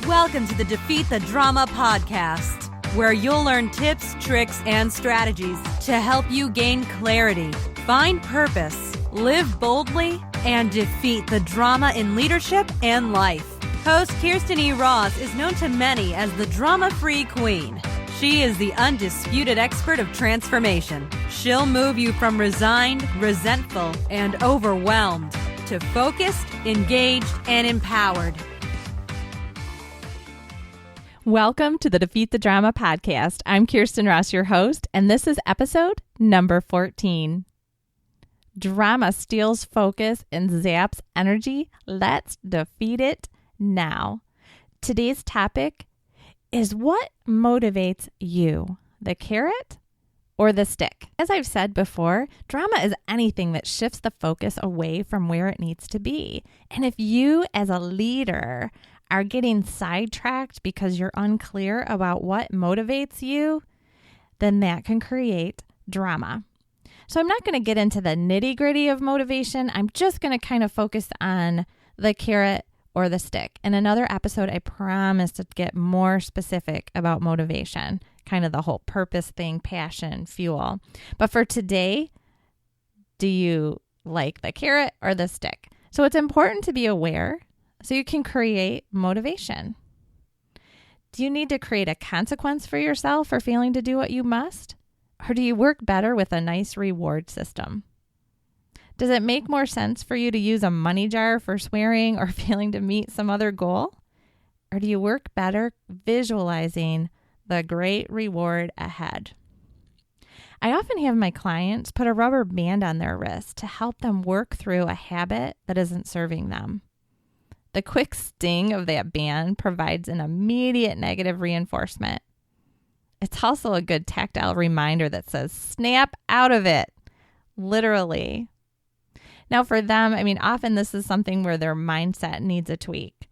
Welcome to the Defeat the Drama podcast, where you'll learn tips, tricks, and strategies to help you gain clarity, find purpose, live boldly, and defeat the drama in leadership and life. Host Kirsten E. Ross is known to many as the drama-free queen. She is the undisputed expert of transformation. She'll move you from resigned, resentful, and overwhelmed to focused, engaged, and empowered. Welcome to the Defeat the Drama podcast. I'm Kirsten Ross, your host, and this is episode number 14. Drama steals focus and zaps energy. Let's defeat it now. Today's topic is what motivates you, the carrot or the stick? As I've said before, drama is anything that shifts the focus away from where it needs to be. And if you as a leader are getting sidetracked because you're unclear about what motivates you, then that can create drama. So I'm not going to get into the nitty-gritty of motivation. I'm just going to kind of focus on the carrot or the stick. In another episode, I promise to get more specific about motivation, kind of the whole purpose thing, passion, fuel. But for today, do you like the carrot or the stick? So it's important to be aware so you can create motivation. Do you need to create a consequence for yourself for failing to do what you must? Or do you work better with a nice reward system? Does it make more sense for you to use a money jar for swearing or failing to meet some other goal? Or do you work better visualizing the great reward ahead? I often have my clients put a rubber band on their wrist to help them work through a habit that isn't serving them. The quick sting of that band provides an immediate negative reinforcement. It's also a good tactile reminder that says, snap out of it, literally. Now for them, often this is something where their mindset needs a tweak.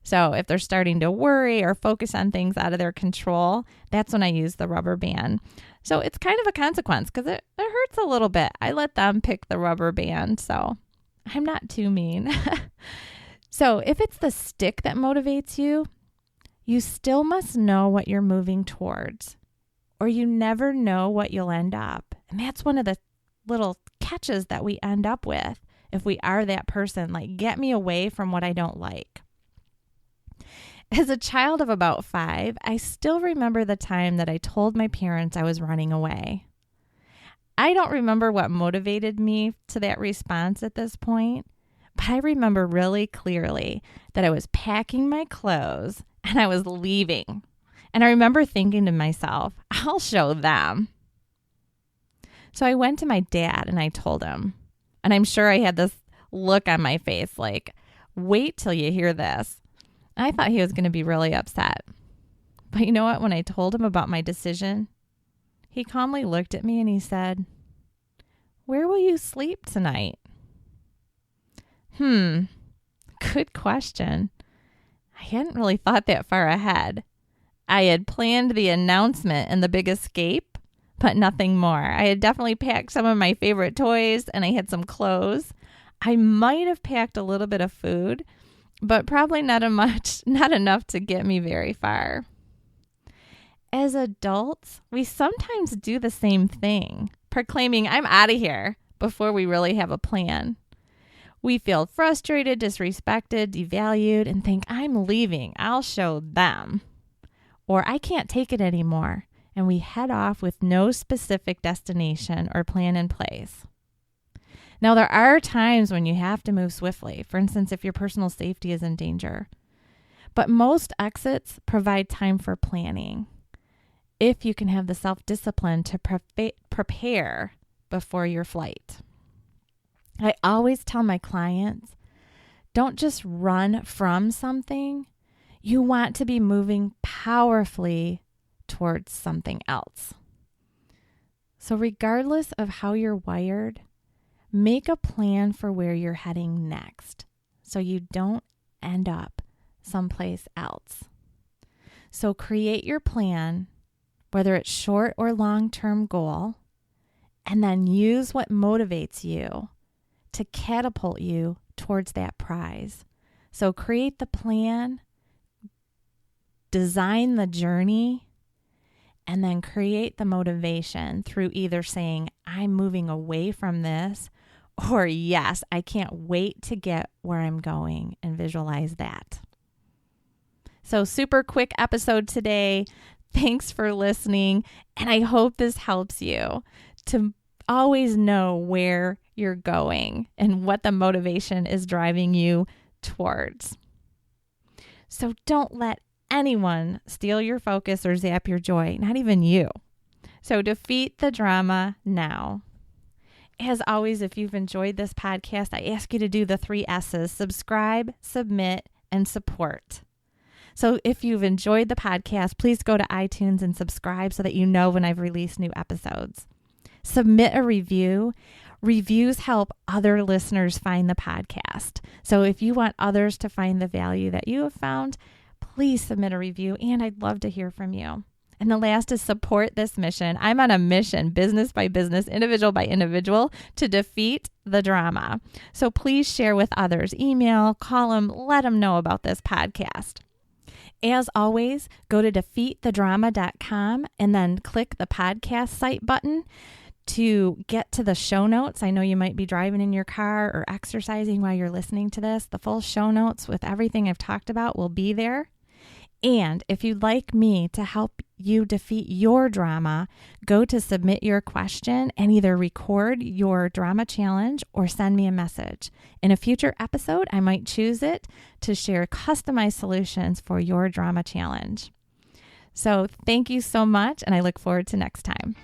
So if they're starting to worry or focus on things out of their control, that's when I use the rubber band. So it's kind of a consequence because it hurts a little bit. I let them pick the rubber band, so I'm not too mean. So if it's the stick that motivates you, you still must know what you're moving towards, or you never know what you'll end up. And that's one of the little catches that we end up with if we are that person, like, get me away from what I don't like. As a child of about 5, I still remember the time that I told my parents I was running away. I don't remember what motivated me to that response at this point, but I remember really clearly that I was packing my clothes and I was leaving. And I remember thinking to myself, I'll show them. So I went to my dad and I told him, and I'm sure I had this look on my face like, wait till you hear this. And I thought he was going to be really upset. But you know what? When I told him about my decision, he calmly looked at me and he said, "Where will you sleep tonight?" Good question. I hadn't really thought that far ahead. I had planned the announcement and the big escape, but nothing more. I had definitely packed some of my favorite toys and I had some clothes. I might have packed a little bit of food, but probably not enough to get me very far. As adults, we sometimes do the same thing, proclaiming, "I'm out of here," before we really have a plan. We feel frustrated, disrespected, devalued, and think, "I'm leaving. I'll show them." Or, "I can't take it anymore." And we head off with no specific destination or plan in place. Now, there are times when you have to move swiftly. For instance, if your personal safety is in danger. But most exits provide time for planning, if you can have the self-discipline to prepare before your flight. I always tell my clients, don't just run from something. You want to be moving powerfully towards something else. So regardless of how you're wired, make a plan for where you're heading next so you don't end up someplace else. So create your plan, whether it's short or long-term goal, and then use what motivates you to catapult you towards that prize. So create the plan, design the journey and then create the motivation through either saying, I'm moving away from this, or yes, I can't wait to get where I'm going, and visualize that. So super quick episode today. Thanks for listening. And I hope this helps you to always know where you're going and what the motivation is driving you towards. So don't let anyone steal your focus or zap your joy, not even you. So defeat the drama now. As always, if you've enjoyed this podcast, I ask you to do the 3 S's: subscribe, submit, and support. So if you've enjoyed the podcast, please go to iTunes and subscribe so that you know when I've released new episodes. Submit a review. Reviews help other listeners find the podcast. So if you want others to find the value that you have found, please submit a review, and I'd love to hear from you. And the last is support this mission. I'm on a mission, business by business, individual by individual, to defeat the drama. So please share with others. Email, call them, let them know about this podcast. As always, go to defeatthedrama.com and then click the podcast site button to get to the show notes. I know you might be driving in your car or exercising while you're listening to this. The full show notes with everything I've talked about will be there. And if you'd like me to help you defeat your drama, go to submit your question and either record your drama challenge or send me a message. In a future episode, I might choose it to share customized solutions for your drama challenge. So thank you so much, and I look forward to next time.